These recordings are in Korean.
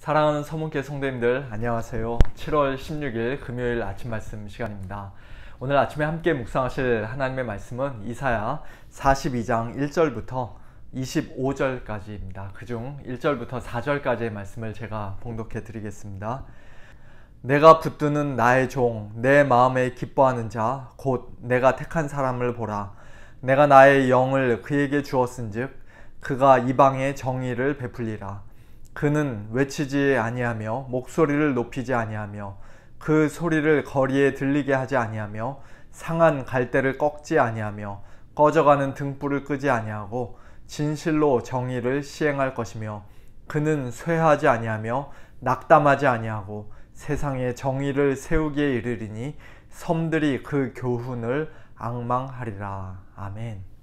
사랑하는 서문교회 성도님들 안녕하세요. 7월 16일 금요일 아침 말씀 시간입니다. 오늘 아침에 함께 묵상하실 하나님의 말씀은 이사야 42장 1절부터 25절까지입니다. 그중 1절부터 4절까지의 말씀을 제가 봉독해 드리겠습니다. 내가 붙드는 나의 종, 내 마음에 기뻐하는 자, 곧 내가 택한 사람을 보라. 내가 나의 영을 그에게 주었은즉 그가 이방의 정의를 베풀리라. 그는 외치지 아니하며 목소리를 높이지 아니하며 그 소리를 거리에 들리게 하지 아니하며 상한 갈대를 꺾지 아니하며 꺼져가는 등불을 끄지 아니하고 진실로 정의를 시행할 것이며 그는 쇠하지 아니하며 낙담하지 아니하고 세상에 정의를 세우기에 이르리니 섬들이 그 교훈을 앙망하리라. 아멘.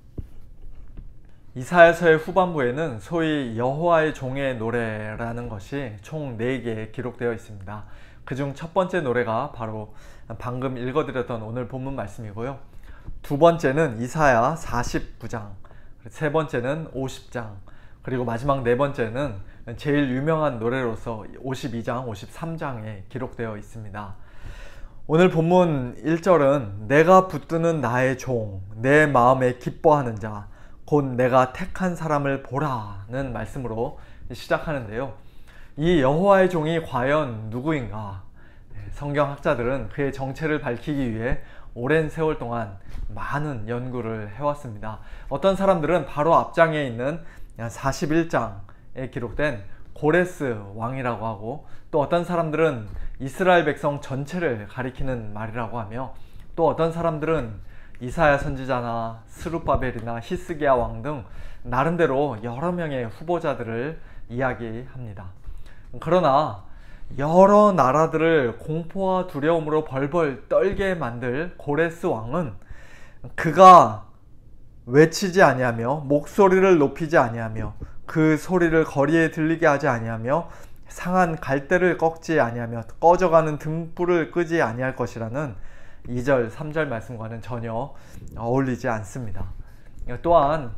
이사야서의 후반부에는 소위 여호와의 종의 노래라는 것이 총 4개 기록되어 있습니다. 그중 첫 번째 노래가 바로 방금 읽어드렸던 오늘 본문 말씀이고요. 두 번째는 이사야 49장, 세 번째는 50장, 그리고 마지막 네 번째는 제일 유명한 노래로서 52장, 53장에 기록되어 있습니다. 오늘 본문 1절은 내가 붙드는 나의 종, 내 마음에 기뻐하는 자, 곧 내가 택한 사람을 보라는 말씀으로 시작하는데요. 이 여호와의 종이 과연 누구인가? 성경학자들은 그의 정체를 밝히기 위해 오랜 세월 동안 많은 연구를 해왔습니다. 어떤 사람들은 바로 앞장에 있는 41장에 기록된 고레스 왕이라고 하고, 또 어떤 사람들은 이스라엘 백성 전체를 가리키는 말이라고 하며, 또 어떤 사람들은 이사야 선지자나 스룹바벨이나 히스기야 왕 등 나름대로 여러 명의 후보자들을 이야기합니다. 그러나 여러 나라들을 공포와 두려움으로 벌벌 떨게 만들 고레스 왕은 그가 외치지 아니하며 목소리를 높이지 아니하며 그 소리를 거리에 들리게 하지 아니하며 상한 갈대를 꺾지 아니하며 꺼져가는 등불을 끄지 아니할 것이라는 2절, 3절 말씀과는 전혀 어울리지 않습니다. 또한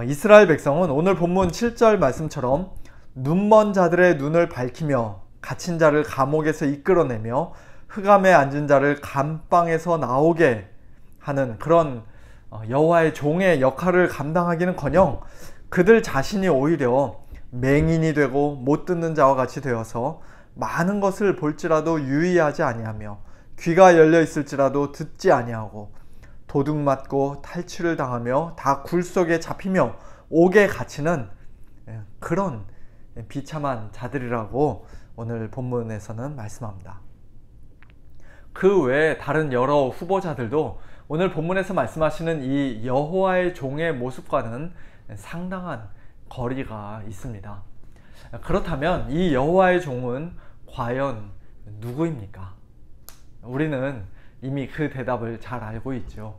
이스라엘 백성은 오늘 본문 7절 말씀처럼 눈먼 자들의 눈을 밝히며 갇힌 자를 감옥에서 이끌어내며 흑암에 앉은 자를 감방에서 나오게 하는 그런 여호와의 종의 역할을 감당하기는커녕 그들 자신이 오히려 맹인이 되고 못 듣는 자와 같이 되어서 많은 것을 볼지라도 유의하지 아니하며 귀가 열려 있을지라도 듣지 아니하고 도둑 맞고 탈취를 당하며 다 굴 속에 잡히며 옥에 갇히는 그런 비참한 자들이라고 오늘 본문에서는 말씀합니다. 그 외에 다른 여러 후보자들도 오늘 본문에서 말씀하시는 이 여호와의 종의 모습과는 상당한 거리가 있습니다. 그렇다면 이 여호와의 종은 과연 누구입니까? 우리는 이미 그 대답을 잘 알고 있죠.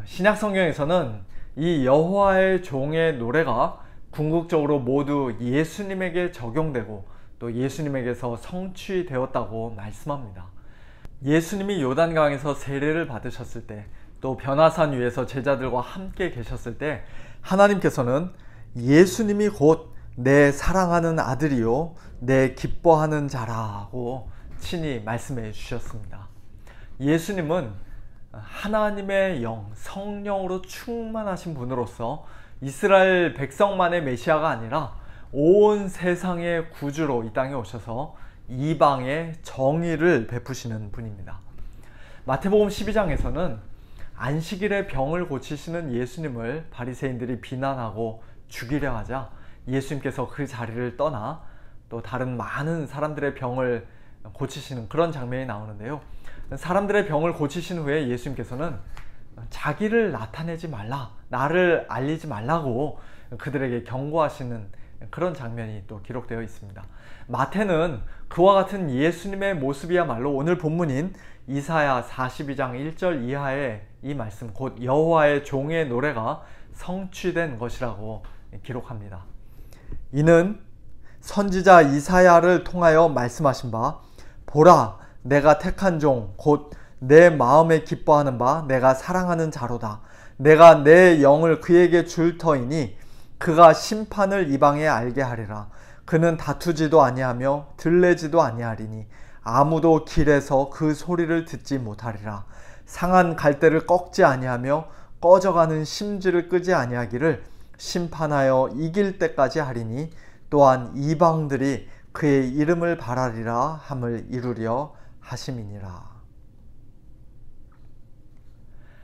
신약 성경에서는 이 여호와의 종의 노래가 궁극적으로 모두 예수님에게 적용되고 또 예수님에게서 성취되었다고 말씀합니다. 예수님이 요단강에서 세례를 받으셨을 때, 또 변화산 위에서 제자들과 함께 계셨을 때 하나님께서는 예수님이 곧 내 사랑하는 아들이요 내 기뻐하는 자라고 친히 말씀해 주셨습니다. 예수님은 하나님의 영, 성령으로 충만하신 분으로서 이스라엘 백성만의 메시아가 아니라 온 세상의 구주로 이 땅에 오셔서 이방의 정의를 베푸시는 분입니다. 마태복음 12장에서는 안식일에 병을 고치시는 예수님을 바리새인들이 비난하고 죽이려 하자 예수님께서 그 자리를 떠나 또 다른 많은 사람들의 병을 고치시는 그런 장면이 나오는데요. 사람들의 병을 고치신 후에 예수님께서는 자기를 나타내지 말라, 나를 알리지 말라고 그들에게 경고하시는 그런 장면이 또 기록되어 있습니다. 마태는 그와 같은 예수님의 모습이야말로 오늘 본문인 이사야 42장 1절 이하의 이 말씀, 곧 여호와의 종의 노래가 성취된 것이라고 기록합니다. 이는 선지자 이사야를 통하여 말씀하신 바, 보라, 내가 택한 종, 곧 내 마음에 기뻐하는 바 내가 사랑하는 자로다. 내가 내 영을 그에게 줄 터이니 그가 심판을 이방에 알게 하리라. 그는 다투지도 아니하며 들레지도 아니하리니 아무도 길에서 그 소리를 듣지 못하리라. 상한 갈대를 꺾지 아니하며 꺼져가는 심지를 끄지 아니하기를 심판하여 이길 때까지 하리니 또한 이방들이 그의 이름을 바라리라 함을 이루려 하심이니라.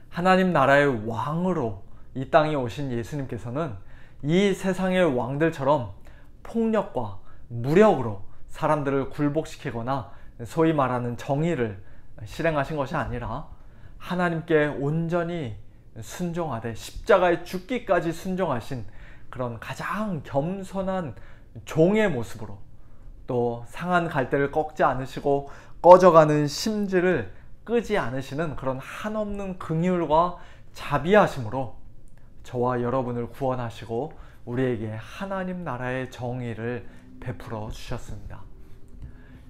하나님 나라의 왕으로 이 땅에 오신 예수님께서는 이 세상의 왕들처럼 폭력과 무력으로 사람들을 굴복시키거나 소위 말하는 정의를 실행하신 것이 아니라 하나님께 온전히 순종하되 십자가에 죽기까지 순종하신 그런 가장 겸손한 종의 모습으로, 또 상한 갈대를 꺾지 않으시고 꺼져가는 심지를 끄지 않으시는 그런 한없는 긍휼과 자비하심으로 저와 여러분을 구원하시고 우리에게 하나님 나라의 정의를 베풀어 주셨습니다.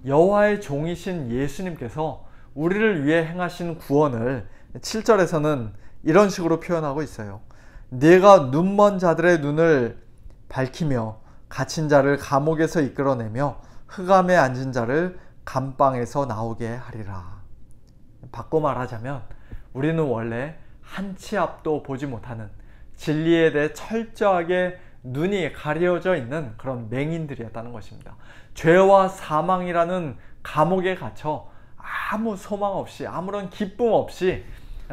여호와의 종이신 예수님께서 우리를 위해 행하신 구원을 7절에서는 이런 식으로 표현하고 있어요. 네가 눈먼 자들의 눈을 밝히며 갇힌 자를 감옥에서 이끌어내며 흑암에 앉은 자를 감방에서 나오게 하리라. 바꿔 말하자면 우리는 원래 한 치 앞도 보지 못하는, 진리에 대해 철저하게 눈이 가려져 있는 그런 맹인들이었다는 것입니다. 죄와 사망이라는 감옥에 갇혀 아무 소망 없이, 아무런 기쁨 없이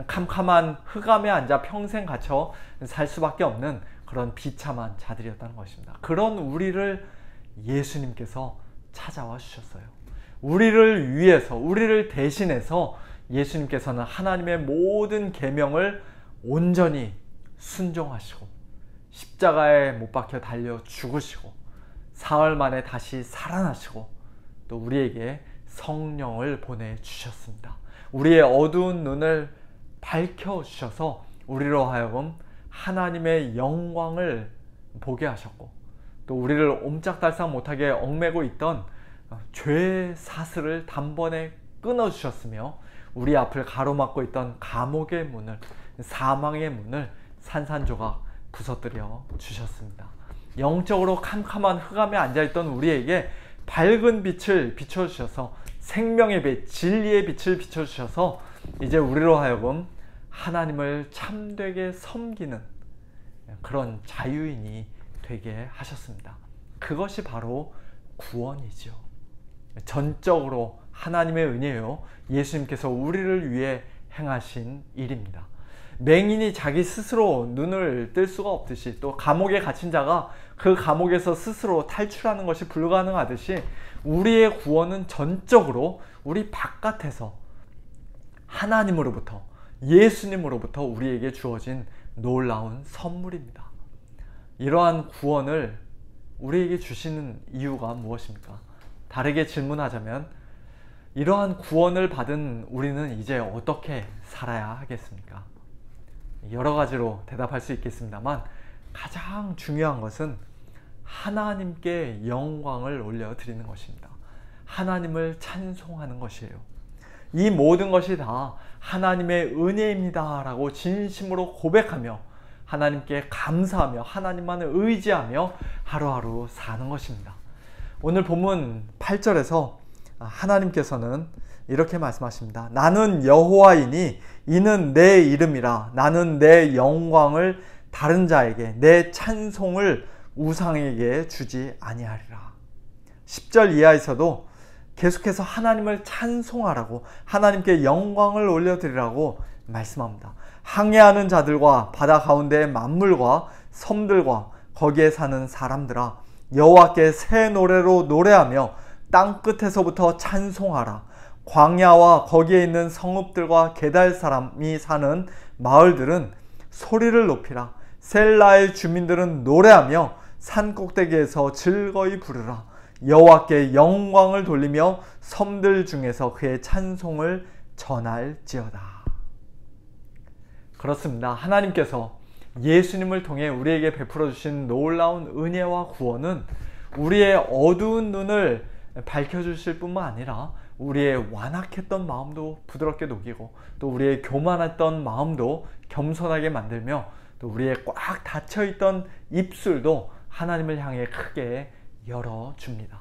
캄캄한 흑암에 앉아 평생 갇혀 살 수밖에 없는 그런 비참한 자들이었다는 것입니다. 그런 우리를 예수님께서 찾아와 주셨어요. 우리를 위해서, 우리를 대신해서 예수님께서는 하나님의 모든 계명을 온전히 순종하시고 십자가에 못 박혀 달려 죽으시고 사흘 만에 다시 살아나시고 또 우리에게 성령을 보내주셨습니다. 우리의 어두운 눈을 밝혀주셔서 우리로 하여금 하나님의 영광을 보게 하셨고, 또 우리를 옴짝달싹 못하게 얽매고 있던 죄의 사슬을 단번에 끊어주셨으며 우리 앞을 가로막고 있던 감옥의 문을, 사망의 문을 산산조각 부서뜨려 주셨습니다. 영적으로 캄캄한 흑암에 앉아있던 우리에게 밝은 빛을 비춰주셔서, 생명의 빛, 진리의 빛을 비춰주셔서 이제 우리로 하여금 하나님을 참되게 섬기는 그런 자유인이 되게 하셨습니다. 그것이 바로 구원이죠. 전적으로 하나님의 은혜요, 예수님께서 우리를 위해 행하신 일입니다. 맹인이 자기 스스로 눈을 뜰 수가 없듯이, 또 감옥에 갇힌 자가 그 감옥에서 스스로 탈출하는 것이 불가능하듯이 우리의 구원은 전적으로 우리 바깥에서 하나님으로부터, 예수님으로부터 우리에게 주어진 놀라운 선물입니다. 이러한 구원을 우리에게 주시는 이유가 무엇입니까? 다르게 질문하자면 이러한 구원을 받은 우리는 이제 어떻게 살아야 하겠습니까? 여러 가지로 대답할 수 있겠습니다만 가장 중요한 것은 하나님께 영광을 올려드리는 것입니다. 하나님을 찬송하는 것이에요. 이 모든 것이 다 하나님의 은혜입니다 라고 진심으로 고백하며 하나님께 감사하며 하나님만을 의지하며 하루하루 사는 것입니다. 오늘 본문 8절에서 하나님께서는 이렇게 말씀하십니다. 나는 여호와이니 이는 내 이름이라. 나는 내 영광을 다른 자에게, 내 찬송을 우상에게 주지 아니하리라. 10절 이하에서도 계속해서 하나님을 찬송하라고, 하나님께 영광을 올려드리라고 말씀합니다. 항해하는 자들과 바다 가운데의 만물과 섬들과 거기에 사는 사람들아, 여호와께 새 노래로 노래하며 땅 끝에서부터 찬송하라. 광야와 거기에 있는 성읍들과 게달 사람이 사는 마을들은 소리를 높이라. 셀라의 주민들은 노래하며 산 꼭대기에서 즐거이 부르라. 여호와께 영광을 돌리며 섬들 중에서 그의 찬송을 전할지어다. 그렇습니다. 하나님께서 예수님을 통해 우리에게 베풀어 주신 놀라운 은혜와 구원은 우리의 어두운 눈을 밝혀주실 뿐만 아니라 우리의 완악했던 마음도 부드럽게 녹이고, 또 우리의 교만했던 마음도 겸손하게 만들며, 또 우리의 꽉 닫혀있던 입술도 하나님을 향해 크게 열어줍니다.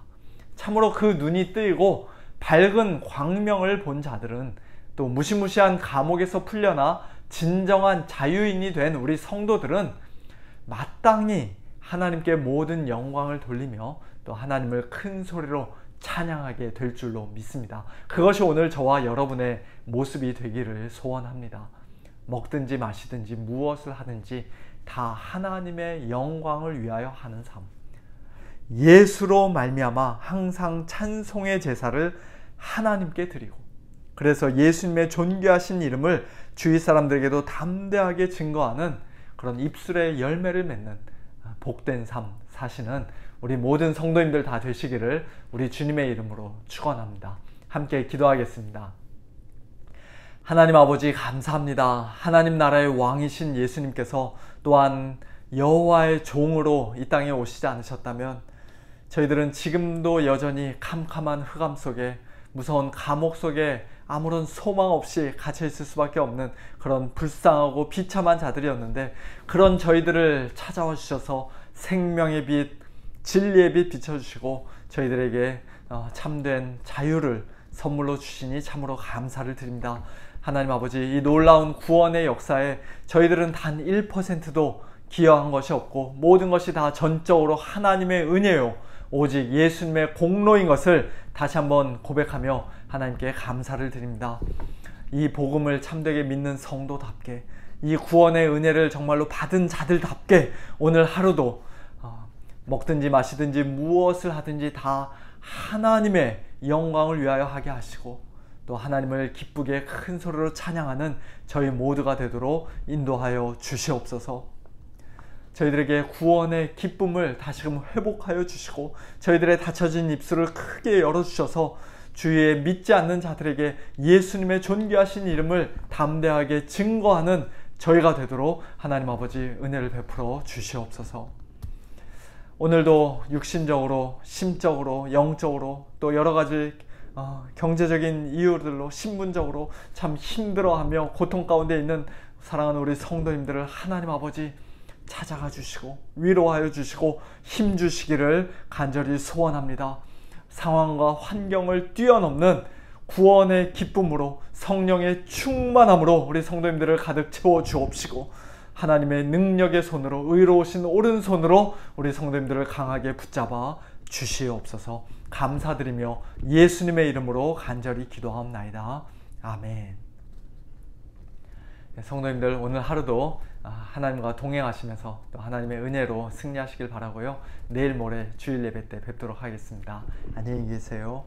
참으로 그 눈이 뜨이고 밝은 광명을 본 자들은, 또 무시무시한 감옥에서 풀려나 진정한 자유인이 된 우리 성도들은 마땅히 하나님께 모든 영광을 돌리며 또 하나님을 큰 소리로 찬양하게 될 줄로 믿습니다. 그것이 오늘 저와 여러분의 모습이 되기를 소원합니다. 먹든지 마시든지 무엇을 하든지 다 하나님의 영광을 위하여 하는 삶, 예수로 말미암아 항상 찬송의 제사를 하나님께 드리고, 그래서 예수님의 존귀하신 이름을 주위 사람들에게도 담대하게 증거하는 그런 입술의 열매를 맺는 복된 삶 사시는 우리 모든 성도님들 다 되시기를 우리 주님의 이름으로 축원합니다. 함께 기도하겠습니다. 하나님 아버지, 감사합니다. 하나님 나라의 왕이신 예수님께서 또한 여호와의 종으로 이 땅에 오시지 않으셨다면 저희들은 지금도 여전히 캄캄한 흑암 속에, 무서운 감옥 속에 아무런 소망 없이 갇혀 있을 수밖에 없는 그런 불쌍하고 비참한 자들이었는데, 그런 저희들을 찾아와 주셔서 생명의 빛, 진리의 빛 비춰주시고 저희들에게 참된 자유를 선물로 주시니 참으로 감사를 드립니다. 하나님 아버지, 이 놀라운 구원의 역사에 저희들은 단 1%도 기여한 것이 없고 모든 것이 다 전적으로 하나님의 은혜요, 오직 예수님의 공로인 것을 다시 한번 고백하며 하나님께 감사를 드립니다. 이 복음을 참되게 믿는 성도답게, 이 구원의 은혜를 정말로 받은 자들답게 오늘 하루도 먹든지 마시든지 무엇을 하든지 다 하나님의 영광을 위하여 하게 하시고, 또 하나님을 기쁘게 큰 소리로 찬양하는 저희 모두가 되도록 인도하여 주시옵소서. 저희들에게 구원의 기쁨을 다시금 회복하여 주시고, 저희들의 닫혀진 입술을 크게 열어주셔서 주위에 믿지 않는 자들에게 예수님의 존귀하신 이름을 담대하게 증거하는 저희가 되도록 하나님 아버지 은혜를 베풀어 주시옵소서. 오늘도 육신적으로, 심적으로, 영적으로, 또 여러가지 경제적인 이유들로 신분적으로 참 힘들어하며 고통 가운데 있는 사랑하는 우리 성도님들을 하나님 아버지 찾아가 주시고 위로하여 주시고 힘 주시기를 간절히 소원합니다. 상황과 환경을 뛰어넘는 구원의 기쁨으로, 성령의 충만함으로 우리 성도님들을 가득 채워 주옵시고, 하나님의 능력의 손으로, 의로우신 오른손으로 우리 성도님들을 강하게 붙잡아 주시옵소서. 감사드리며 예수님의 이름으로 간절히 기도하옵나이다. 아멘. 성도님들, 오늘 하루도 하나님과 동행하시면서 또 하나님의 은혜로 승리하시길 바라고요. 내일 모레 주일 예배 때 뵙도록 하겠습니다. 안녕히 계세요.